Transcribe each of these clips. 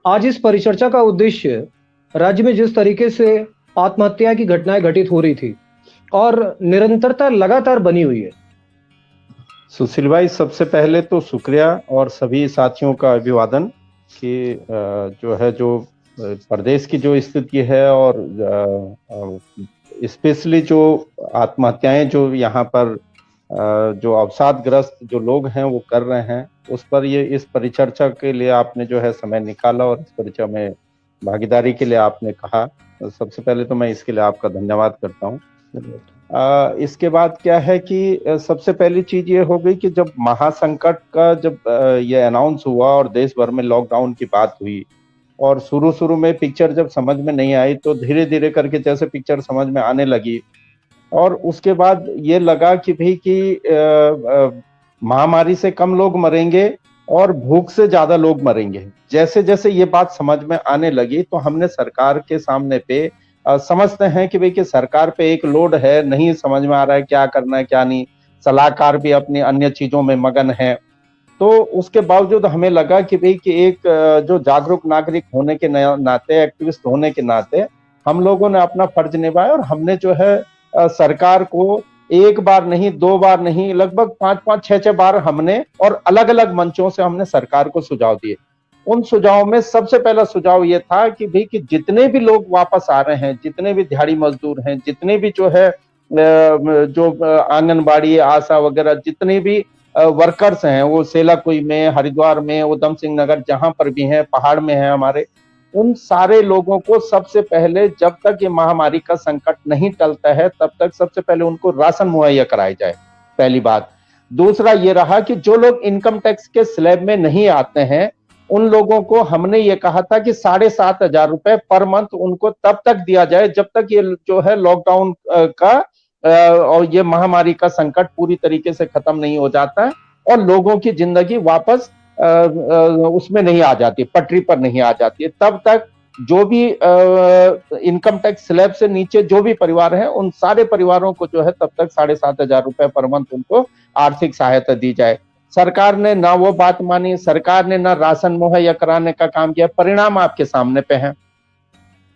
आज इस परिचर्चा का उद्देश्य राज्य में जिस तरीके से आत्महत्या की घटनाएं घटित हो रही थी और निरंतरता लगातार बनी हुई है। सुशील भाई, सबसे पहले तो शुक्रिया और सभी साथियों का अभिवादन कि जो प्रदेश की जो स्थिति है और स्पेशली जो आत्महत्याएं जो यहाँ पर जो अवसादग्रस्त जो लोग हैं वो कर रहे हैं, उस पर ये इस परिचर्चा के लिए आपने जो है समय निकाला और इस परिचर्चा में भागीदारी के लिए आपने कहा। सबसे पहले तो मैं इसके लिए आपका धन्यवाद करता हूँ। इसके बाद क्या है कि सबसे पहली चीज ये हो गई कि जब महासंकट का जब ये अनाउंस हुआ और देश भर में लॉकडाउन की बात हुई और शुरू में पिक्चर जब समझ में नहीं आई तो धीरे धीरे करके जैसे पिक्चर समझ में आने लगी और उसके बाद ये लगा कि भाई कि महामारी से कम लोग मरेंगे और भूख से ज्यादा लोग मरेंगे। जैसे जैसे ये बात समझ में आने लगी तो हमने सरकार के सामने पे समझते हैं कि भाई कि सरकार पे एक लोड है, नहीं समझ में आ रहा है क्या करना है क्या नहीं, सलाहकार भी अपनी अन्य चीजों में मगन है। तो उसके बावजूद हमें लगा कि भाई कि एक जो जागरूक नागरिक होने के नाते, एक्टिविस्ट होने के नाते हम लोगों ने अपना फर्ज निभाया और हमने जो है सरकार को एक बार नहीं, दो बार नहीं, लगभग 5-5, 6-6 बार हमने और अलग अलग मंचों से हमने सरकार को सुझाव दिए। उन सुझाव में सबसे पहला सुझाव ये था कि भाई कि जितने भी लोग वापस आ रहे हैं, जितने भी दिहाड़ी मजदूर हैं, जितने भी जो है जो आंगनबाड़ी, आशा वगैरह जितने भी वर्कर्स हैं, वो सेलाकुई में, हरिद्वार में, उधम सिंह नगर जहां पर भी हैं, पहाड़ में हैं हमारे, उन सारे लोगों को सबसे पहले जब तक ये महामारी का संकट नहीं टलता है तब तक सबसे पहले उनको राशन मुहैया कराया जाए, पहली बात। दूसरा ये रहा कि जो लोग इनकम टैक्स के स्लैब में नहीं आते हैं उन लोगों को हमने ये कहा था कि 7,500 रुपए पर मंथ उनको तब तक दिया जाए जब तक ये जो है लॉकडाउन का और ये महामारी का संकट पूरी तरीके से खत्म नहीं हो जाता है और लोगों की जिंदगी वापस उसमें नहीं आ जाती, पटरी पर नहीं आ जाती है। तब तक जो भी इनकम टैक्स स्लैब से नीचे जो भी परिवार है उन सारे परिवारों को जो है तब तक 7,500 रुपए पर मंथ उनको आर्थिक सहायता दी जाए। सरकार ने ना वो बात मानी, सरकार ने ना राशन मुहैया कराने का काम किया। परिणाम आपके सामने पे है।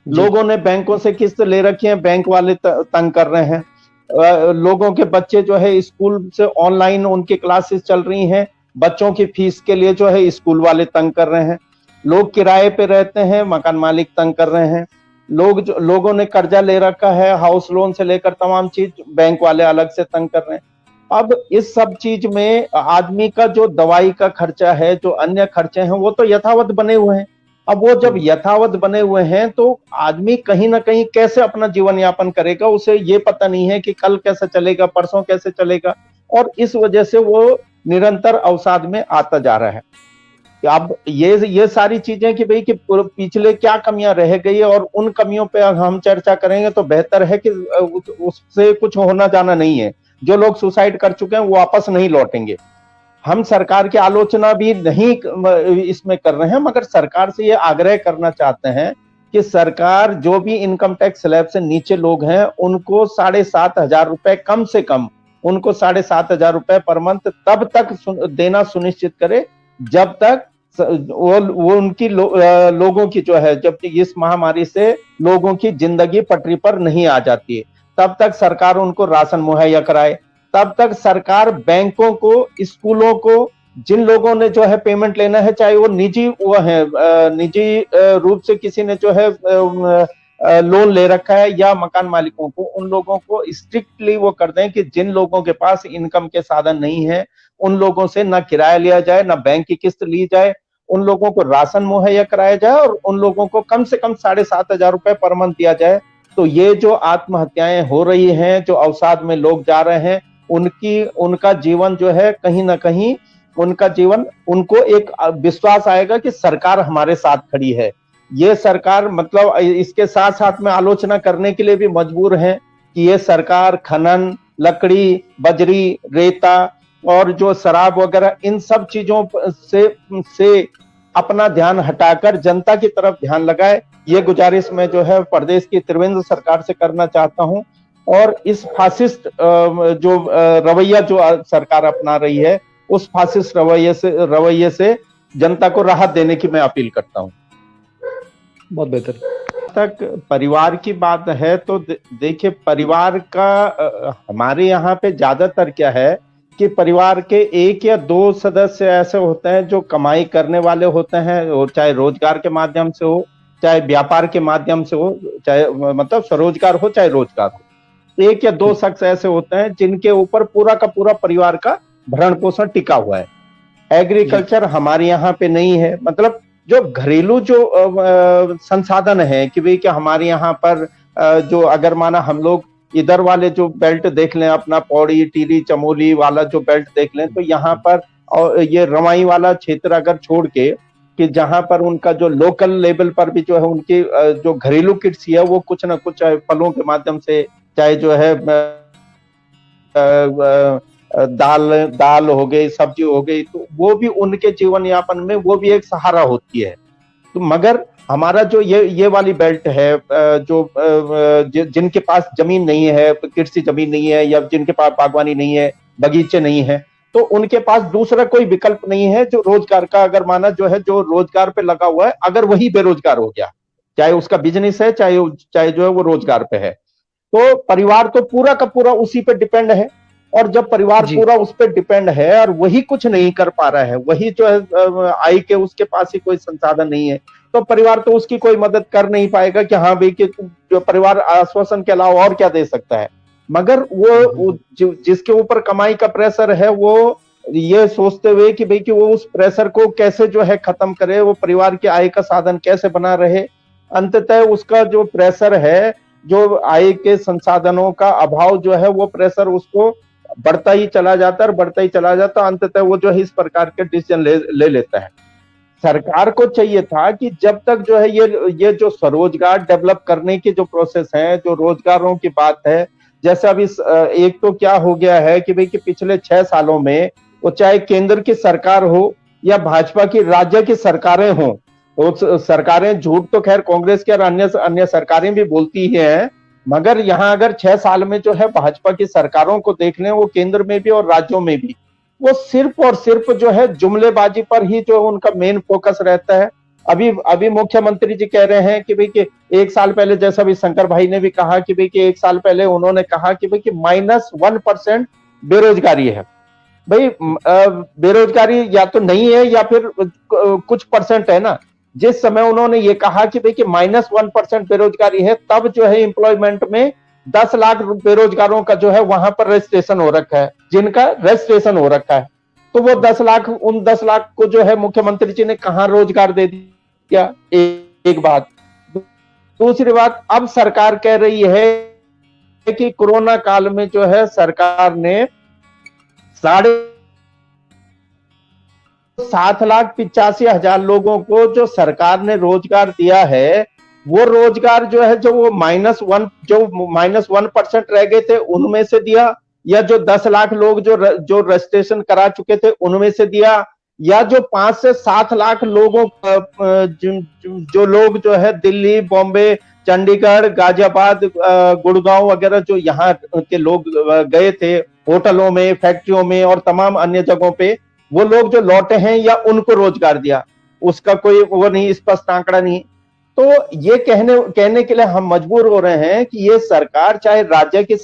लोगों ने बैंकों से किस्त ले रखी है, बैंक वाले तंग कर रहे हैं। लोगों के बच्चे जो है स्कूल से ऑनलाइन उनकी क्लासेस चल रही हैं, बच्चों की फीस के लिए जो है स्कूल वाले तंग कर रहे हैं। लोग किराए पे रहते हैं, मकान मालिक तंग कर रहे हैं। लोगों ने कर्जा ले रखा है, हाउस लोन से लेकर तमाम चीज, बैंक वाले अलग से तंग कर रहे हैं। अब इस सब चीज में आदमी का जो दवाई का खर्चा है, जो अन्य खर्चे हैं, वो तो यथावत बने हुए हैं। अब वो जब यथावत बने हुए हैं तो आदमी कहीं ना कहीं कैसे अपना जीवन यापन करेगा, उसे ये पता नहीं है कि कल कैसे चलेगा, परसों कैसे चलेगा, और इस वजह से वो निरंतर अवसाद में आता जा रहा है। अब ये सारी चीजें कि भाई कि पिछले क्या कमियां रह गई और उन कमियों पे हम चर्चा करेंगे तो बेहतर है कि उससे कुछ होना जाना नहीं है। जो लोग सुसाइड कर चुके हैं वो वापस नहीं लौटेंगे। हम सरकार की आलोचना भी नहीं इसमें कर रहे हैं, मगर सरकार से ये आग्रह करना चाहते हैं कि सरकार जो भी इनकम टैक्स स्लैब से नीचे लोग हैं उनको 7,500 रुपए कम से कम, उनको 7,500 रुपए पर मंथ तब तक देना सुनिश्चित करे जब तक वो उनकी लोगों की जो है, जब इस महामारी से लोगों की जिंदगी पटरी पर नहीं आ जाती है तब तक सरकार उनको राशन मुहैया कराए। तब तक सरकार बैंकों को, स्कूलों को, जिन लोगों ने जो है पेमेंट लेना है, चाहे वो निजी वो है, निजी रूप से किसी ने जो है लोन ले रखा है या मकान मालिकों को, उन लोगों को स्ट्रिक्टली वो कर दें कि जिन लोगों के पास इनकम के साधन नहीं है उन लोगों से ना किराया लिया जाए, ना बैंक की किस्त ली जाए, उन लोगों को राशन मुहैया कराया जाए और उन लोगों को कम से कम 7,500 रुपए पर मंथ दिया जाए। तो ये जो आत्महत्याएं हो रही हैं, जो अवसाद में लोग जा रहे हैं, उनका जीवन जो है कहीं ना कहीं उनका जीवन, उनको एक विश्वास आएगा कि सरकार हमारे साथ खड़ी है। ये सरकार, मतलब इसके साथ साथ में आलोचना करने के लिए भी मजबूर है कि ये सरकार खनन, लकड़ी, बजरी, रेता और जो शराब वगैरह इन सब चीजों से अपना ध्यान हटाकर जनता की तरफ ध्यान लगाए। ये गुजारिश मैं जो है प्रदेश की त्रिवेंद्र सरकार से करना चाहता हूं और इस फासिस्ट जो रवैया जो सरकार अपना रही है उस फासिस्ट रवैये से जनता को राहत देने की मैं अपील करता हूं। बहुत बेहतर। तक परिवार की बात है तो देखिए परिवार का हमारे यहाँ पे ज्यादातर क्या है कि परिवार के एक या दो सदस्य ऐसे होते हैं जो कमाई करने वाले होते हैं, और चाहे रोजगार के माध्यम से हो, चाहे व्यापार के माध्यम से हो, चाहे मतलब स्वरोजगार हो चाहे रोजगार हो। एक या दो शख्स ऐसे होते हैं जिनके ऊपर पूरा का पूरा परिवार का भरण पोषण टिका हुआ है। एग्रीकल्चर हमारे यहाँ पे नहीं है। मतलब जो घरेलू जो संसाधन है कि भाई कि हमारे यहाँ पर जो अगर माना हम लोग इधर वाले जो बेल्ट देख लें, अपना पौड़ी टीरी चमोली वाला जो बेल्ट देख लें, तो यहाँ पर और ये रवाई वाला क्षेत्र अगर छोड़ के कि जहां पर उनका जो लोकल लेवल पर भी जो है उनकी जो घरेलू कृषि है वो कुछ ना कुछ चाहे फलों के माध्यम से, चाहे जो है दाल दाल हो गई, सब्जी हो गई, तो वो भी उनके जीवन यापन में वो भी एक सहारा होती है। तो मगर हमारा जो ये वाली बेल्ट है, जो जिनके पास जमीन नहीं है, कृषि जमीन नहीं है, या जिनके पास बागवानी नहीं है, बगीचे नहीं है, तो उनके पास दूसरा कोई विकल्प नहीं है जो रोजगार का अगर माना जो है जो रोजगार पे लगा हुआ है, अगर वही बेरोजगार हो गया, चाहे उसका बिजनेस है चाहे जो है वो रोजगार पे है, तो परिवार तो पूरा का पूरा उसी पे डिपेंड है। और जब परिवार जी। पूरा उस पर डिपेंड है और वही कुछ नहीं कर पा रहा है, वही जो है आय के उसके पास ही कोई संसाधन नहीं है, तो परिवार तो उसकी कोई मदद कर नहीं पाएगा कि हाँ भाई कि जो परिवार आश्वासन के अलावा और क्या दे सकता है। मगर वो जिसके ऊपर कमाई का प्रेशर है वो ये सोचते हुए कि भाई कि वो उस प्रेशर को कैसे जो है खत्म करे, वो परिवार की आय का साधन कैसे बना रहे, अंततः उसका जो प्रेशर है, जो आय के संसाधनों का अभाव जो है वो प्रेशर उसको बढ़ता ही चला जाता है और बढ़ता ही चला जाता है। अंततः वो जो है इस प्रकार के डिसीजन ले लेता है। सरकार को चाहिए था कि जब तक जो है ये जो स्वरोजगार डेवलप करने की जो प्रोसेस है, जो रोजगारों की बात है, जैसे अभी एक तो क्या हो गया है कि भाई कि पिछले 6 सालों में वो चाहे केंद्र की सरकार हो या भाजपा की राज्य की सरकारें हों, तो सरकारें झूठ तो खैर कांग्रेस के और अन्य सरकारें भी बोलती ही हैं, मगर यहाँ अगर 6 साल में जो है भाजपा की सरकारों को देख लें, वो केंद्र में भी और राज्यों में भी, वो सिर्फ और सिर्फ जो है जुमलेबाजी पर ही जो उनका मेन फोकस रहता है। अभी मुख्यमंत्री जी कह रहे हैं कि भाई कि 1 साल पहले, जैसा भी शंकर भाई ने भी कहा कि भाई कि 1 साल पहले उन्होंने कहा कि भाई कि -1% बेरोजगारी है। भाई बेरोजगारी या तो नहीं है या फिर कुछ परसेंट है ना। जिस समय उन्होंने ये कहा कि भाई कि -1% बेरोजगारी है, तब जो है एम्प्लॉयमेंट में 10 लाख बेरोजगारों का जो है वहां पर रजिस्ट्रेशन हो रखा है, जिनका रजिस्ट्रेशन हो रखा है। तो वो 10 लाख, उन 10 लाख को जो है मुख्यमंत्री जी ने कहां रोजगार दे दिया, एक बात। दूसरी बात, अब सरकार कह रही है कि कोरोना काल में जो है सरकार ने 7,85,000 लोगों को जो सरकार ने रोजगार दिया है, वो रोजगार जो है जो वो -1% रह गए थे उनमें से दिया, या जो 10 लाख लोग जो रजिस्ट्रेशन करा चुके थे उनमें से दिया, या जो 5 से 7 लाख लोगों जो लोग जो है दिल्ली, बॉम्बे, चंडीगढ़, गाजियाबाद, गुड़गांव वगैरह जो यहाँ के लोग गए थे होटलों में, फैक्ट्रियों में और तमाम अन्य जगहों पे, वो लोग जो लौटे हैं या उनको रोजगार दिया, उसका कोई वो नहीं, स्पष्ट आंकड़ा नहीं। तो ये कहने के लिए हम मजबूर हो रहे हैं कि ये सरकार, चाहे राज्य की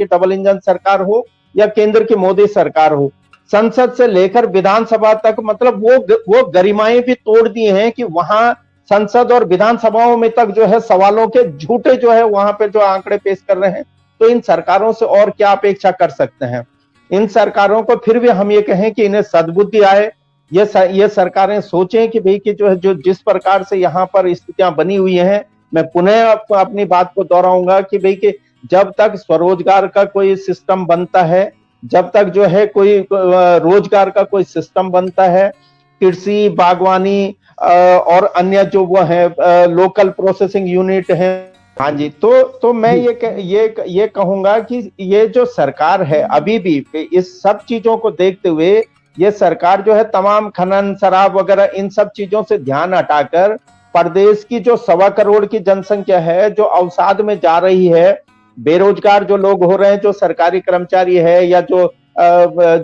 डबल इंजन सरकार हो या केंद्र की मोदी सरकार हो, संसद से लेकर विधानसभा तक, मतलब वो गरिमाएं भी तोड़ दी हैं कि वहां संसद और विधानसभाओं में तक जो है सवालों के झूठे जो है वहां पे जो आंकड़े पेश कर रहे हैं। तो इन सरकारों से और क्या अपेक्षा कर सकते हैं। इन सरकारों को फिर भी हम ये कहें कि इन्हें सद्बुद्धि आए, ये सरकारें सोचें कि भाई कि जो है जो जिस प्रकार से यहाँ पर स्थितियां बनी हुई हैं, मैं पुनः अपनी बात को दोहराऊंगा कि भाई कि जब तक स्वरोजगार का कोई सिस्टम बनता है, जब तक जो है कोई रोजगार का कोई सिस्टम बनता है, कृषि, बागवानी और अन्य जो वो है लोकल प्रोसेसिंग यूनिट है, हाँ जी, तो मैं ये कहूंगा कि ये जो सरकार है अभी भी इस सब चीजों को देखते हुए, ये सरकार जो है तमाम खनन, शराब वगैरह इन सब चीजों से ध्यान हटाकर प्रदेश की जो 1.25 करोड़ की जनसंख्या है जो अवसाद में जा रही है, बेरोजगार जो लोग हो रहे हैं, जो सरकारी कर्मचारी है या जो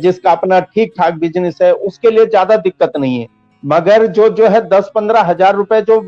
जिसका अपना ठीक ठाक बिजनेस है, उसके लिए ज्यादा दिक्कत नहीं है। मगर जो जो है 10-15 हजार रुपए जो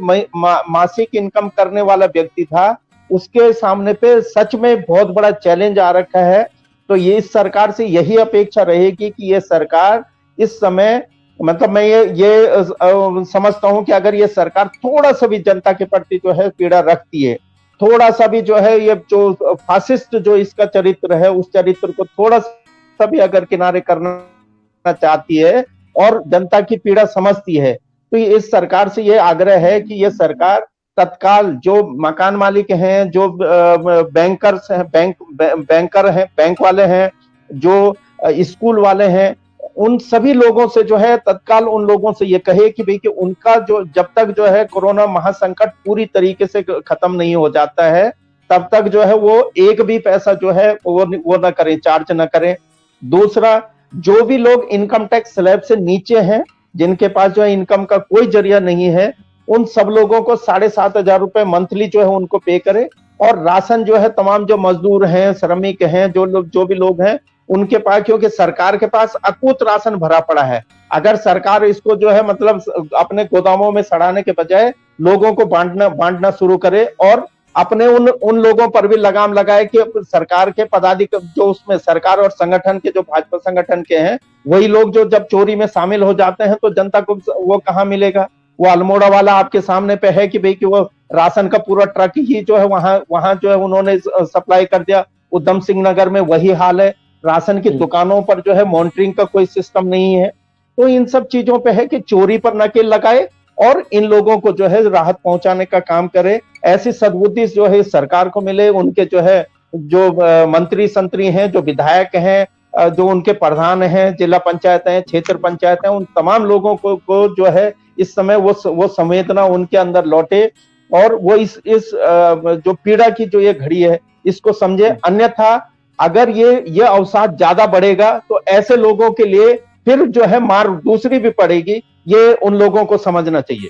मासिक इनकम करने वाला व्यक्ति था, उसके सामने पे सच में बहुत बड़ा चैलेंज आ रखा है। तो ये इस सरकार से यही अपेक्षा रहेगी कि ये सरकार इस समय, मतलब मैं ये समझता हूं कि अगर ये सरकार थोड़ा सा भी जनता के प्रति जो है पीड़ा रखती है, थोड़ा सा भी जो है ये जो फासिस्ट जो इसका चरित्र है, उस चरित्र को थोड़ा सा भी अगर किनारे करना चाहती है और जनता की पीड़ा समझती है, तो इस सरकार से ये आग्रह है कि ये सरकार तत्काल जो मकान मालिक हैं, जो बैंकर्स हैं, बैंकर हैं, बैंक वाले हैं, जो स्कूल वाले हैं, उन सभी लोगों से जो है तत्काल उन लोगों से ये कहे कि भाई कि उनका जो जब तक जो है कोरोना महासंकट पूरी तरीके से खत्म नहीं हो जाता है, तब तक जो है वो एक भी पैसा जो है वो ना करें, चार्ज ना करें। दूसरा, जो भी लोग इनकम टैक्स स्लैब से नीचे हैं, जिनके पास जो है इनकम का कोई जरिया नहीं है, उन सब लोगों को 7,500 रुपए मंथली जो है उनको पे करे। और राशन जो है तमाम जो मजदूर हैं, श्रमिक हैं, जो भी लोग हैं, उनके पास, क्योंकि सरकार के पास अकूत राशन भरा पड़ा है, अगर सरकार इसको जो है मतलब अपने गोदामों में सड़ाने के बजाय लोगों को बांटना शुरू करे और अपने उन लोगों पर भी लगाम लगाए कि सरकार के पदाधिकारी जो उसमें सरकार और संगठन के जो भाजपा संगठन के हैं, वही लोग जो जब चोरी में शामिल हो जाते हैं तो जनता को वो कहाँ मिलेगा। वो अल्मोड़ा वाला आपके सामने पे है कि भाई कि वो राशन का पूरा ट्रक ही जो है वहां जो है उन्होंने सप्लाई कर दिया। उधम सिंह नगर में वही हाल है, राशन की दुकानों पर जो है मॉनिटरिंग का कोई सिस्टम नहीं है। तो इन सब चीजों पे है कि चोरी पर नकेल लगाए और इन लोगों को जो है राहत पहुंचाने का काम करे। ऐसी सद्बुद्धि जो है सरकार को मिले, उनके जो है जो मंत्री संतरी हैं, जो विधायक हैं, जो उनके प्रधान हैं, जिला पंचायत हैं, क्षेत्र पंचायत हैं, उन तमाम लोगों को जो है इस समय वो संवेदना उनके अंदर लौटे और वो इस जो पीड़ा की जो ये घड़ी है इसको समझे। अन्यथा अगर ये अवसाद ज्यादा बढ़ेगा तो ऐसे लोगों के लिए फिर जो है मार दूसरी भी पड़ेगी, ये उन लोगों को समझना चाहिए।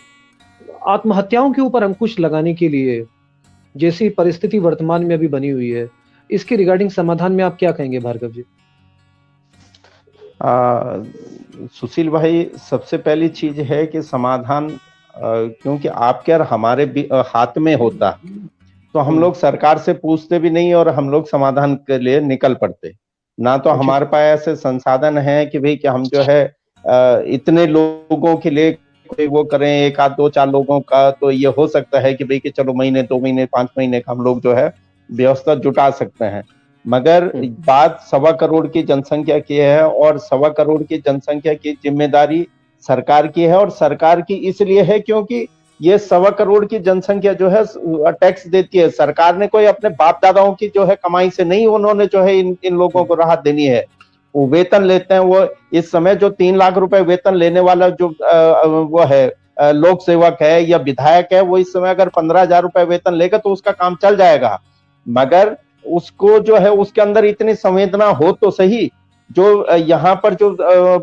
आत्महत्याओं के ऊपर अंकुश लगाने के लिए जैसी परिस्थिति वर्तमान में अभी बनी हुई है, इसके रिगार्डिंग समाधान में आप क्या कहेंगे भार्गव जी? सुशील भाई, सबसे पहली चीज है कि समाधान क्योंकि आपके और हमारे हाथ में होता तो हम लोग सरकार से पूछते भी नहीं और हम लोग समाधान के लिए निकल पड़ते ना। तो हमारे पास ऐसे संसाधन है कि भाई कि हम जो है इतने लोगों के लिए कोई वो करें, 1 आध 2 4 लोगों का तो ये हो सकता है कि भाई कि चलो महीने 2 महीने 5 महीने का हम लोग जो है व्यवस्था जुटा सकते हैं। मगर बात 1.25 करोड़ की जनसंख्या की है और 1.25 करोड़ की जनसंख्या की जिम्मेदारी सरकार की है। और सरकार की इसलिए है क्योंकि ये 1.25 करोड़ की जनसंख्या जो है टैक्स देती है। सरकार ने कोई अपने बाप दादाओं की जो है कमाई से नहीं, उन्होंने जो है इन लोगों को राहत देनी है। वो वेतन लेते हैं, वो इस समय जो 3 लाख रुपए वेतन लेने वाला जो वो है लोक सेवक है या विधायक है, वो इस समय अगर 15,000 रुपए वेतन लेगा तो उसका काम चल जाएगा। मगर उसको जो है उसके अंदर इतनी संवेदना हो तो सही, जो यहाँ पर जो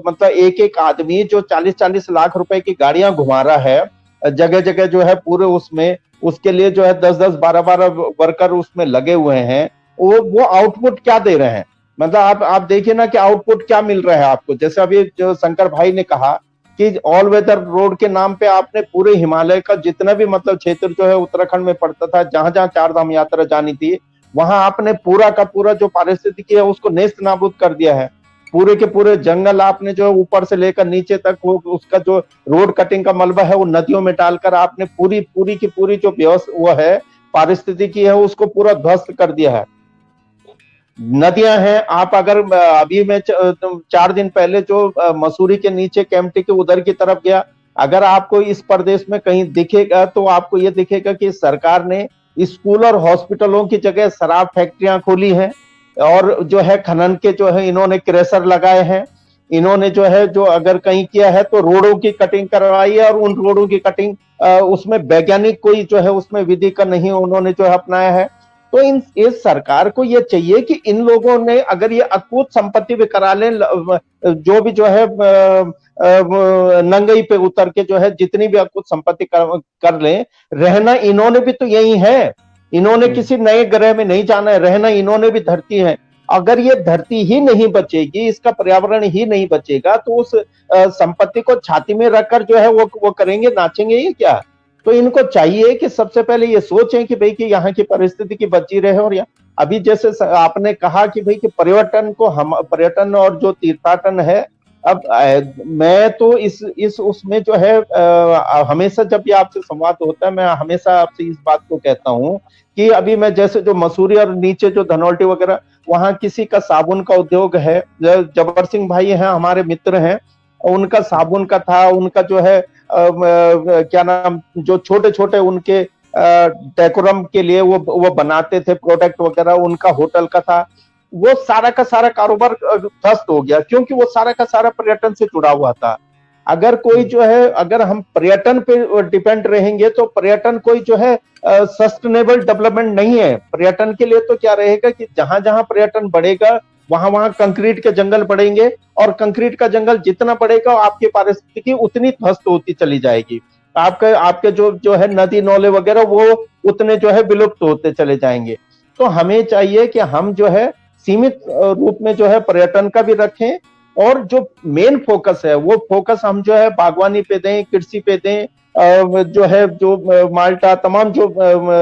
मतलब एक आदमी जो 40-40 लाख रुपए की गाड़ियां घुमा रहा है जगह जगह जो है पूरे उसमें, उसके लिए जो है 10-10 12-12 वर्कर उसमें लगे हुए हैं, वो आउटपुट क्या दे रहे हैं? मतलब आप देखिए ना कि आउटपुट क्या मिल रहा है आपको। जैसे अभी जो शंकर भाई ने कहा कि ऑल वेदर रोड के नाम पे आपने पूरे हिमालय का जितना भी मतलब क्षेत्र जो है उत्तराखंड में पड़ता था, जहां जहां 4 धाम यात्रा जानी थी, वहां आपने पूरा का पूरा जो पारिस्थितिकी है उसको नेस्त नाबूद कर दिया है। पूरे के पूरे जंगल आपने जो ऊपर से लेकर नीचे तक वो उसका जो रोड कटिंग का मलबा है वो नदियों में डालकर आपने पूरी की पूरी जो व्यवस्था वो है पारिस्थितिकी है उसको पूरा ध्वस्त कर दिया है। नदियां हैं, आप अगर अभी मैं 4 दिन पहले जो मसूरी के नीचे केम्प्टी के उधर की तरफ गया, अगर आपको इस प्रदेश में कहीं दिखेगा तो आपको ये दिखेगा कि सरकार ने स्कूल और हॉस्पिटलों की जगह शराब फैक्ट्रियां खोली हैं और जो है खनन के जो है इन्होंने क्रेशर लगाए हैं। इन्होंने जो है जो अगर कहीं किया है तो रोडों की कटिंग करवाई है और उन रोडों की कटिंग उसमें वैज्ञानिक कोई जो है उसमें विधि का नहीं उन्होंने जो है अपनाया है। तो इस सरकार को ये चाहिए कि इन लोगों ने अगर ये अकूत संपत्ति भी करा लें, जो भी जो है नंगई पे उतर के जो है जितनी भी अकूत संपत्ति कर लें, रहना इन्होंने भी तो यही है। इन्होंने किसी नए ग्रह में नहीं जाना है, रहना इन्होंने भी धरती है। अगर ये धरती ही नहीं बचेगी, इसका पर्यावरण ही नहीं बचेगा, तो उस संपत्ति को छाती में रखकर जो है वो करेंगे, नाचेंगे ये क्या? तो इनको चाहिए कि सबसे पहले ये सोचें कि भाई कि यहाँ की परिस्थिति की बची रहे। और अभी जैसे आपने कहा कि भाई कि पर्यटन और जो तीर्थाटन है, अब मैं तो इस उसमें जो है हमेशा जब भी आपसे संवाद होता है, मैं हमेशा आपसे इस बात को कहता हूँ कि अभी मैं जैसे जो मसूरी और नीचे जो धनौल्टी वगैरह, वहां किसी का साबुन का उद्योग है, जबर सिंह भाई हैं, हमारे मित्र हैं, उनका साबुन का था, उनका जो है क्या नाम, जो छोटे छोटे उनके डेकोरम के लिए वो बनाते थे प्रोडक्ट वगैरह, उनका होटल का था, वो सारा का सारा कारोबार ध्वस्त हो गया, क्योंकि वो सारा का सारा पर्यटन से जुड़ा हुआ था। अगर कोई जो है, अगर हम पर्यटन पे डिपेंड रहेंगे तो पर्यटन कोई जो है सस्टेनेबल डेवलपमेंट नहीं है। पर्यटन के लिए तो क्या रहेगा कि जहां जहां पर्यटन बढ़ेगा वहां वहां कंक्रीट के जंगल बढ़ेंगे, और कंक्रीट का जंगल जितना बढ़ेगा आपकी पारिस्थितिकी उतनी ध्वस्त होती चली जाएगी। आपके जो है नदी नौले वगैरह वो उतने जो है विलुप्त होते चले जाएंगे। तो हमें चाहिए कि हम जो है सीमित रूप में जो है पर्यटन का भी रखें, और जो मेन फोकस है वो फोकस हम जो है बागवानी पे दें, कृषि पे दें, जो है जो माल्टा तमाम जो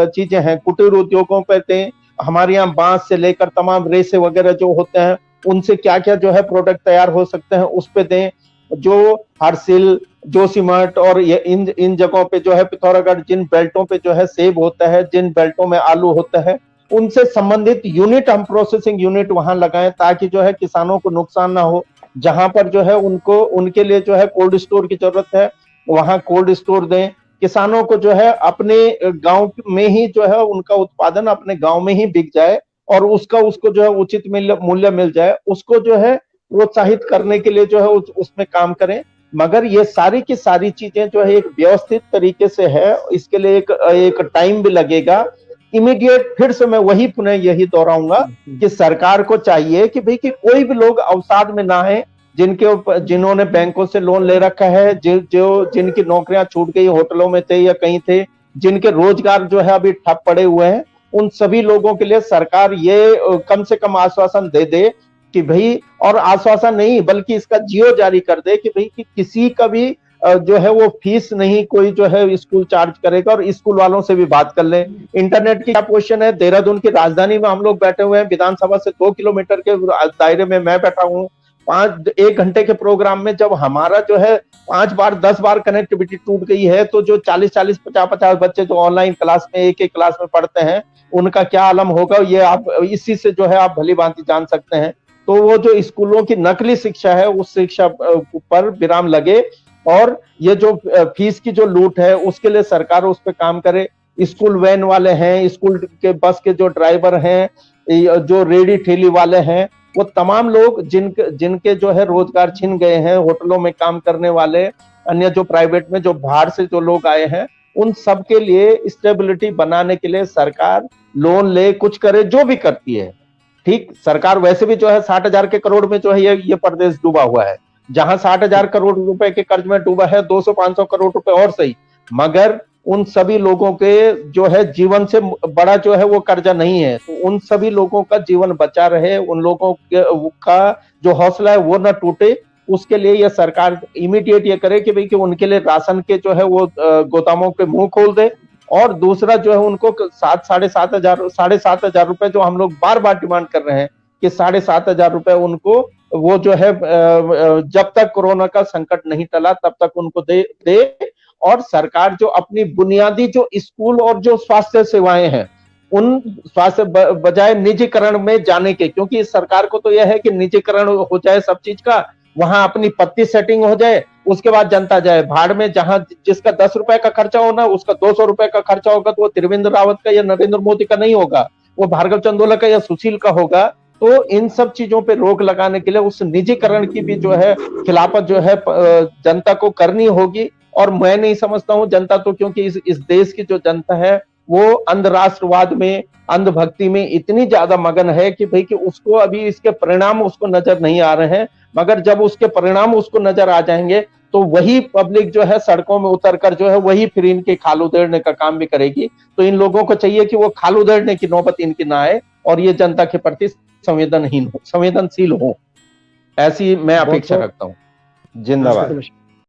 चीजें हैं कुटीर उद्योगों पे दें। हमारे यहाँ बांस से लेकर तमाम रेसे वगैरह जो होते हैं, उनसे क्या क्या जो है प्रोडक्ट तैयार हो सकते हैं उस पे दें। जो हरसिल, जोशीमठ और ये इन जगहों पे जो है पिथौरागढ़, जिन बेल्टों पे जो है सेब होता है, जिन बेल्टों में आलू होता है, उनसे संबंधित यूनिट, हम प्रोसेसिंग यूनिट वहां लगाएं, ताकि जो है किसानों को नुकसान ना हो। जहां पर जो है उनको, उनके लिए जो है कोल्ड स्टोर की जरूरत है, वहां कोल्ड स्टोर दें। किसानों को जो है अपने गांव में ही जो है उनका उत्पादन अपने गांव में ही बिक जाए, और उसको जो है उचित मूल्य मिल जाए, उसको जो है प्रोत्साहित करने के लिए जो है उसमें काम करें। मगर ये सारी की सारी चीजें जो है एक व्यवस्थित तरीके से है, इसके लिए एक टाइम भी लगेगा। इमीडिएट फिर से मैं वही पुनः यही दोहराऊंगा कि सरकार को चाहिए कि भाई कि कोई भी लोग अवसाद में ना आए, जिन्होंने बैंकों से लोन ले रखा है, जिनकी नौकरियां छूट गई, होटलों में थे या कहीं थे, जिनके रोजगार जो है अभी ठप पड़े हुए हैं, उन सभी लोगों के लिए सरकार ये कम से कम आश्वासन दे दे कि भाई, और आश्वासन नहीं बल्कि इसका जियो जारी कर दे कि भाई कि किसी का भी जो है वो फीस नहीं कोई जो है स्कूल चार्ज करेगा, और स्कूल वालों से भी बात कर लें। इंटरनेट की क्या पोजीशन है, देहरादून की राजधानी में हम लोग बैठे हुए हैं, विधानसभा से 2 किलोमीटर के दायरे में मैं बैठा हूँ। 1 घंटे के प्रोग्राम में जब हमारा जो है 5 बार 10 बार कनेक्टिविटी टूट गई है, तो जो 40-40, 50-50 बच्चे जो ऑनलाइन क्लास में एक क्लास में पढ़ते हैं, उनका क्या आलम होगा, ये आप इसी से जो है आप भली भांति जान सकते हैं। तो वो जो स्कूलों की नकली शिक्षा है, उस शिक्षा पर विराम लगे, और ये जो फीस की जो लूट है उसके लिए सरकार उस पर काम करे। स्कूल वैन वाले हैं, स्कूल के बस के जो ड्राइवर हैं, जो रेडी ठेली वाले हैं, वो तमाम लोग जिनके जो है रोजगार छिन गए हैं, होटलों में काम करने वाले, अन्य जो प्राइवेट में जो बाहर से जो लोग आए हैं, उन सब के लिए स्टेबिलिटी बनाने के लिए सरकार लोन ले, कुछ करे, जो भी करती है। ठीक, सरकार वैसे भी जो है 60,000 के करोड़ में जो है ये प्रदेश डूबा हुआ है। जहां 60,000 करोड़ रुपए के कर्ज में डूबा है, 200-500 करोड़ रुपए और सही, मगर उन सभी लोगों के जो है जीवन से बड़ा जो है वो कर्जा नहीं है। तो उन सभी लोगों का जीवन बचा रहे, उन लोगों का जो हौसला है वो ना टूटे, उसके लिए ये सरकार इमीडिएट ये करे कि भाई कि उनके लिए राशन के जो है वो गोदामों पे मुंह खोल दे। और दूसरा जो है उनको 7,500 रुपए जो हम लोग बार बार डिमांड कर रहे हैं कि 7,500 रुपए उनको वो जो है जब तक कोरोना का संकट नहीं टला तब तक उनको दे। और सरकार जो अपनी बुनियादी जो स्कूल और जो स्वास्थ्य सेवाएं हैं, उन स्वास्थ्य बजाय निजीकरण में जाने के, क्योंकि इस सरकार को तो यह है कि निजीकरण हो जाए सब चीज का, वहां अपनी पत्ती सेटिंग हो जाए, उसके बाद जनता जाए भाड़ में। जहां जिसका 10 रुपए का खर्चा होना, उसका 200 रुपए का खर्चा होगा, तो वो त्रिवेंद्र रावत का या नरेंद्र मोदी का नहीं होगा, वो भार्गव चंदोला का या सुशील का होगा। तो इन सब चीजों पे रोक लगाने के लिए उस निजीकरण की भी जो है खिलाफत जो है जनता को करनी होगी। और मैं नहीं समझता हूं जनता तो, क्योंकि इस देश की जो जनता है वो अंध राष्ट्रवाद में, अंधभक्ति में इतनी ज्यादा मगन है कि भाई कि उसको अभी इसके परिणाम उसको नजर नहीं आ रहे हैं। मगर जब उसके परिणाम उसको नजर आ जाएंगे तो वही पब्लिक जो है सड़कों में उतरकर जो है वही फिर इनके खाल उधेड़ने का काम भी करेगी। तो इन लोगों को चाहिए कि वो खाल उधेड़ने की नौबत इनकी ना आए और ये जनता के प्रति संवेदनशील हो, ऐसी मैं अपेक्षा बहुत रखता हूँ। जिंदाबाद। बहुत